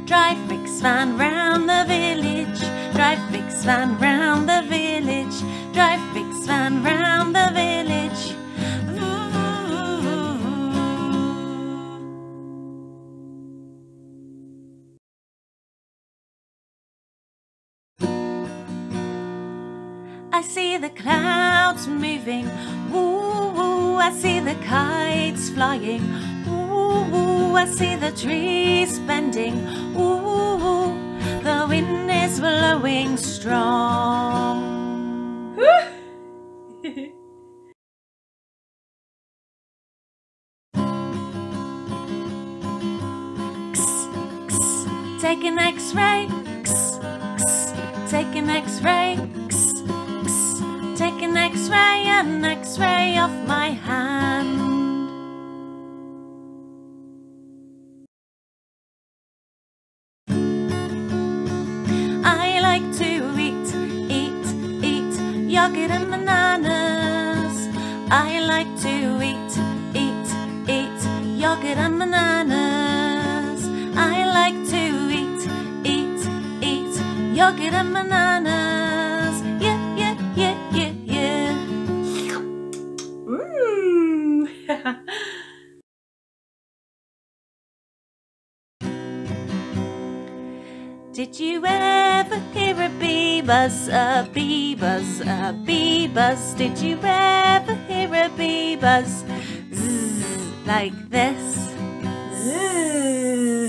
Drive Fix Van round the village. Drive Fix Van round the village. Drive Fix Van round the village. I see the clouds moving, woo woo. I see the kites flying, woo woo. I see the trees bending, woo woo. The wind is blowing strong. Take an X-ray, take an X-ray, take an X-ray off my hand. I like to eat yogurt and bananas. I like to eat yogurt and bananas. I like to eat yogurt and bananas. Yeah, yeah, yeah, yeah, yeah. Did you ever hear a bee buzz, a bee buzz, a bee buzz? Did you ever hear a bee buzz? Zzz, like this. Zzz.